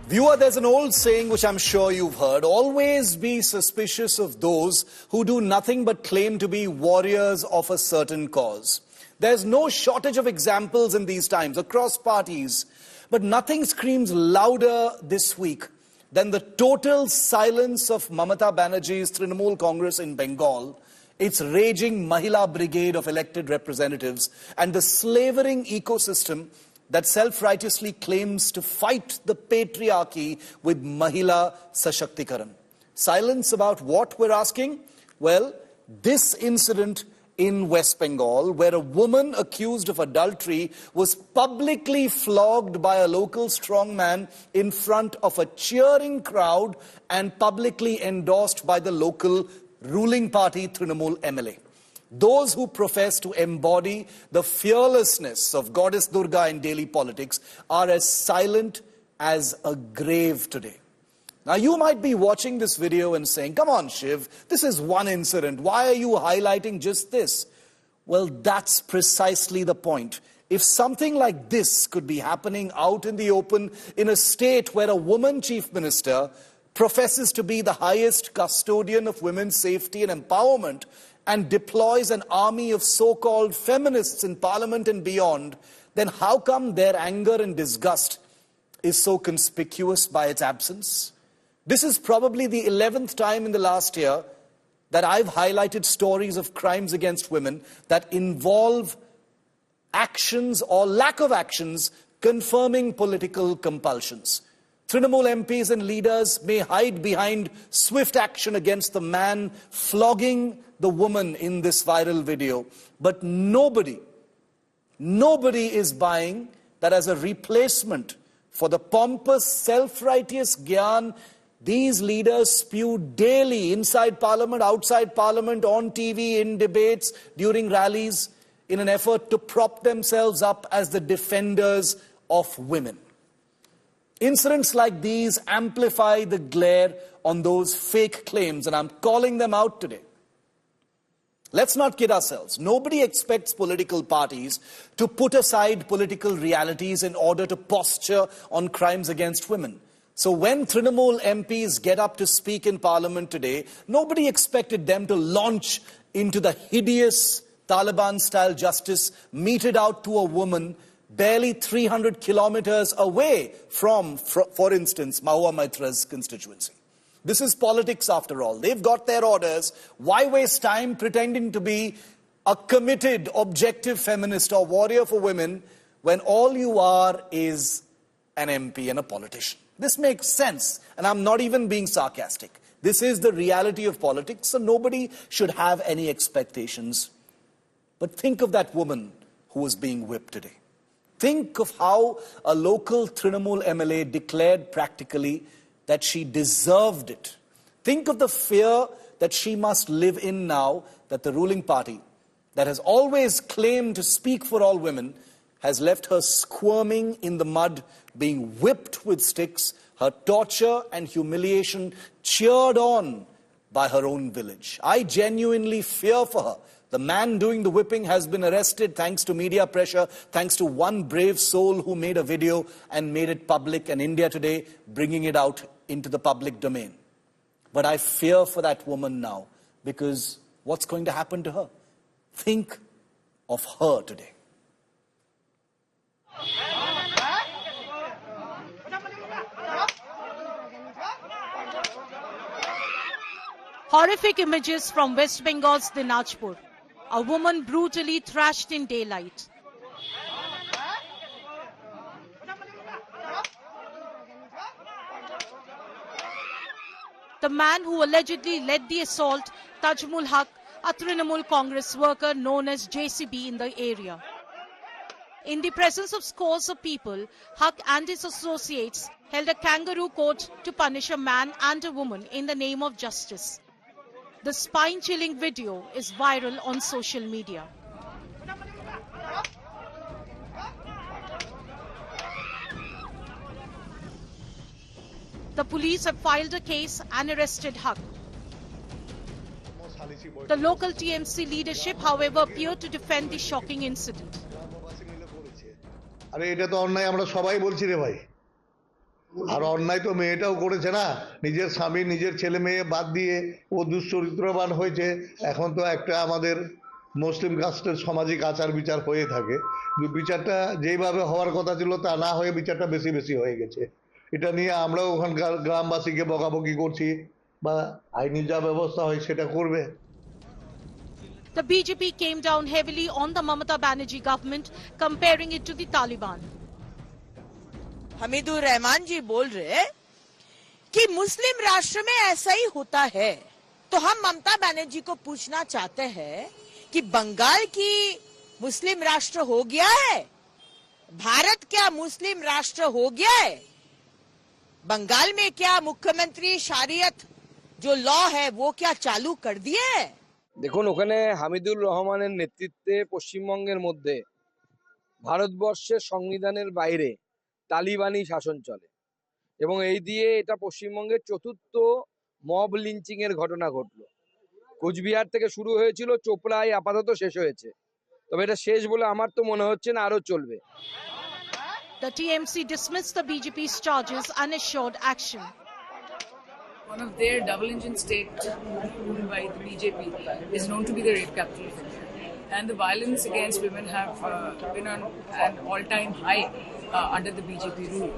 Viewer, there's an old saying which I'm sure you've heard. Always be suspicious of those who do nothing but claim to be warriors of a certain cause. There's no shortage of examples in these times, across parties. But nothing screams louder this week than the total silence of Mamata Banerjee's Trinamool Congress in Bengal, its raging Mahila brigade of elected representatives, and the slavering ecosystem that self-righteously claims to fight the patriarchy with Mahila Sashaktikaran. Silence about what, we're asking? Well, this incident in West Bengal, where a woman accused of adultery was publicly flogged by a local strongman in front of a cheering crowd and publicly endorsed by the local ruling party Trinamool MLA. Those who profess to embody the fearlessness of Goddess Durga in daily politics are as silent as a grave today. Now, you might be watching this video and saying, come on, Shiv, this is one incident. Why are you highlighting just this? Well, that's precisely the point. If something like this could be happening out in the open in a state where a woman chief minister professes to be the highest custodian of women's safety and empowerment, and deploys an army of so-called feminists in parliament and beyond, then how come their anger and disgust is so conspicuous by its absence? This is probably the 11th time in the last year that I've highlighted stories of crimes against women that involve actions or lack of actions confirming political compulsions. Trinamool MPs and leaders may hide behind swift action against the man flogging the woman in this viral video. But nobody is buying that as a replacement for the pompous, self-righteous gyan these leaders spew daily inside Parliament, outside Parliament, on TV, in debates, during rallies, in an effort to prop themselves up as the defenders of women. Incidents like these amplify the glare on those fake claims, and I'm calling them out today. Let's not kid ourselves. Nobody expects political parties to put aside political realities in order to posture on crimes against women. So when Trinamool MPs get up to speak in Parliament today, nobody expected them to launch into the hideous Taliban-style justice meted out to a woman barely 300 kilometers away from, for instance, Mahua Maitra's constituency. This is politics after all. They've got their orders. Why waste time pretending to be a committed, objective feminist or warrior for women when all you are is an MP and a politician? This makes sense, and I'm not even being sarcastic. This is the reality of politics, so nobody should have any expectations. But think of that woman who was being whipped today. Think of how a local Trinamool MLA declared practically that she deserved it. Think of the fear that she must live in now that the ruling party, that has always claimed to speak for all women, has left her squirming in the mud, being whipped with sticks, her torture and humiliation cheered on by her own village. I genuinely fear for her. The man doing the whipping has been arrested thanks to media pressure, thanks to one brave soul who made a video and made it public, and India Today bringing it out into the public domain. But I fear for that woman now, because what's going to happen to her? Think of her today. Horrific images from West Bengal's Dinajpur. A woman brutally thrashed in daylight. The man who allegedly led the assault, Tajmul Haq, a Trinamool Congress worker known as JCB in the area. In the presence of scores of people, Haq and his associates held a kangaroo court to punish a man and a woman in the name of justice. The spine-chilling video is viral on social media. The police have filed a case and arrested Haq. The local TMC leadership, however, appeared to defend the shocking incident. আরে এটা তো অন্যায় আমরা সবাই বলছি রে ভাই আর অন্যায় তো মেয়েটাও করেছে না, নিজের স্বামী নিজের ছেলে মেয়ে বাদ দিয়ে ও দুশ্চরিত্রবান হয়েছে। এখন তো একটা আমাদের মুসলিম কাস্টের সামাজিক আচার বিচার হয়ে থাকে, বিচারটা যেইভাবে হওয়ার কথা ছিল তা না হয়ে বিচারটা বেশি বেশি হয়ে গেছে। এটা নিয়ে আমরাও ওখানকার গ্রামবাসীকে বকাবকি করছি, বা আইনি যা ব্যবস্থা হয় সেটা করবে। The BJP came down heavily on the Mamata Banerjee government, comparing it to the Taliban. Hamidur Rahman जी बोल रहे कि मुस्लिम राष्ट्र में ऐसा ही होता है, तो हम ममता बनर्जी को पूछना चाहते हैं कि बंगाल की मुस्लिम राष्ट्र हो गया है? भारत क्या मुस्लिम राष्ट्र हो गया है? बंगाल में क्या मुख्यमंत्री शरीयत जो लॉ है वो क्या चालू कर दिए है? দেখুন, ওখানে হামিদুর রহমানের নেতৃত্বে পশ্চিমবঙ্গের মধ্যে ভারতবর্ষের সংবিধানের বাইরে তালিবানি শাসন চলে, এবং এই দিয়ে এটা পশ্চিমবঙ্গের চতুর্থ মব লিঞ্চিং এর ঘটনা ঘটলো। কোচবিহার থেকে শুরু হয়েছিল, চোপড়ায় আপাতত শেষ হয়েছে, তবে এটা শেষ বলে আমার তো মনে হচ্ছে না, আরো চলবে। The TMC dismissed the BJP's charges and assured action. One of their double-engine state ruled by the BJP is known to be the rape capital of India, and the violence against women have been on an all-time high under the BJP rule.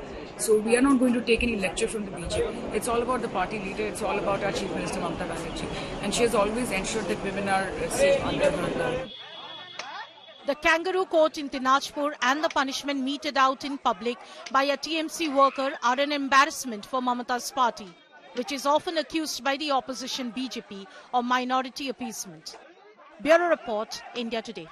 So we are not going to take any lecture from the BJP. It's all about the party leader. It's all about our Chief Minister Mamata Banerjee, and she has always ensured that women are safe under her law. The kangaroo court in Trinamool and the punishment meted out in public by a TMC worker are an embarrassment for Mamata's party, which is often accused by the opposition BJP of minority appeasement. Bureau Report, India Today.